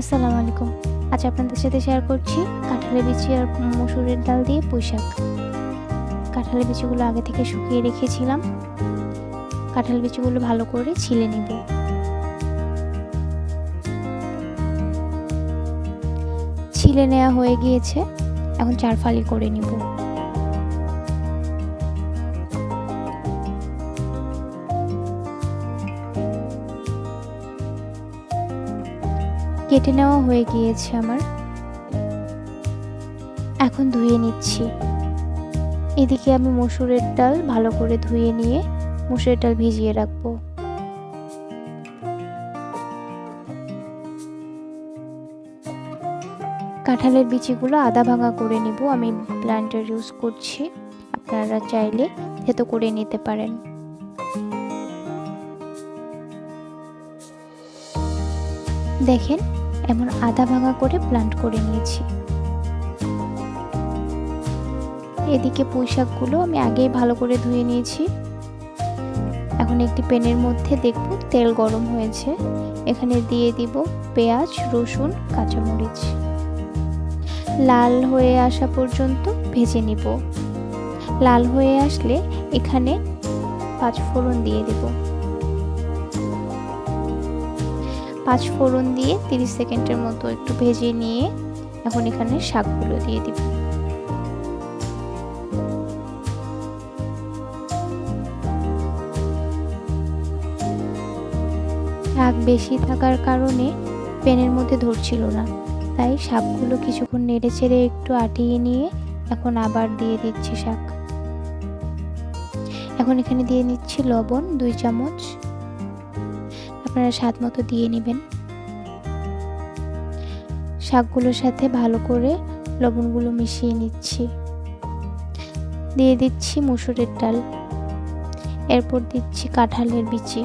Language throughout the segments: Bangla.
আসসালামু আলাইকুম। আজ আপনাদের সাথে শেয়ার করছি কাঁঠালের বিচি আর মসুরের ডাল দিয়ে পুঁইশাক। কাঁঠালের বিচিগুলো আগে থেকে শুকিয়ে রেখেছিলাম। কাঁঠালের বিচিগুলো ভালো করে ছিলে নিব। ছিলে নেওয়া হয়ে গিয়েছে, এখন 4 ফালি করে নিব। কেটে নেওয়া হয়ে গিয়েছে আমার। এখন ধুয়ে নিচ্ছি। এদিকে আমি মসুরের ডাল ভালো করে ধুয়ে নিয়ে মসুরের ডাল ভিজিয়ে রাখবো। কাঁঠালের বিচিগুলো আধা ভাঙা করে নিব। আমি ব্লেন্ডার ইউজ করছি, আপনারা চাইলে থেতো করে নিতে পারেন। দেখেন, এমন আধা ভাঙা করে ব্লেন্ড করে নিয়েছি। এদিকে পুঁইশাকগুলো আমি আগেই ভালো করে ধুয়ে নিয়েছি। এখন একটি প্যানের মধ্যে দেখব তেল গরম হয়েছে, এখানে দিয়ে দিব পেঁয়াজ, রসুন, কাঁচামরিচ। লাল হয়ে আসা পর্যন্ত ভেজে নিব। লাল হয়ে আসলে এখানে 5 ফোড়ন দিয়ে দেব। 5 ফোড়ন দিয়ে 30 সেকেন্ডের মতো একটু ভেজে নিয়ে এখন এখানে শাকগুলো দিয়ে দিব। শাক বেশি থাকার কারণে প্যানের মধ্যে ধরছিল না, তাই শাকগুলো কিছুক্ষণ নেড়ে চেড়ে একটু আটিয়ে নিয়ে এখন আবার দিয়ে দিচ্ছি শাক। এখন এখানে দিয়ে নিচ্ছি লবণ 2 চামচ, আপনারা স্বাদ মতো দিয়ে নেবেন। শাকগুলোর সাথে ভালো করে লবণগুলো মিশিয়ে নিচ্ছি। দিয়ে দিচ্ছি মসুরের ডাল, এরপর দিচ্ছি কাঁঠালের বিচি।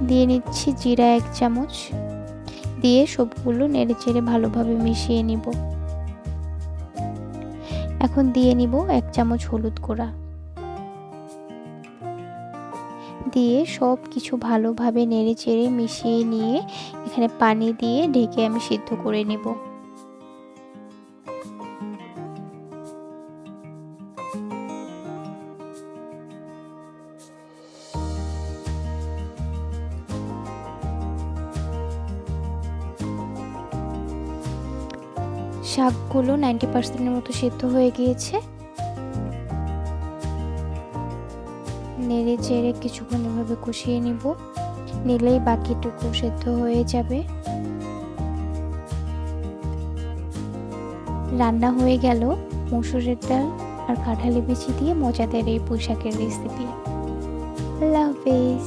দিয়ে নিচ্ছি জিরা 1 চামচ, দিয়ে সবগুলো নেড়েচেড়ে ভালোভাবে মিশিয়ে নিব। এখন দিয়ে নিব 1 চামচ হলুদ গুঁড়া, দিয়ে সব কিছু ভালোভাবে নেড়েচেড়ে মিশিয়ে নিয়ে এখানে পানি দিয়ে ঢেকে আমি সিদ্ধ করে নেব। শাকগুলো 90% মতো সিদ্ধ হয়ে গিয়েছে। নেড়ে চেড়ে কিছুক্ষণ এভাবে কষিয়ে নিব, নিলেই বাকিটুকু সিদ্ধ হয়ে যাবে। রান্না হয়ে গেল মসুরের ডাল আর কাঁঠালের বিচি দিয়ে মজাদার এই পুঁইশাকের রেসিপি। আল্লাহ হাফেজ।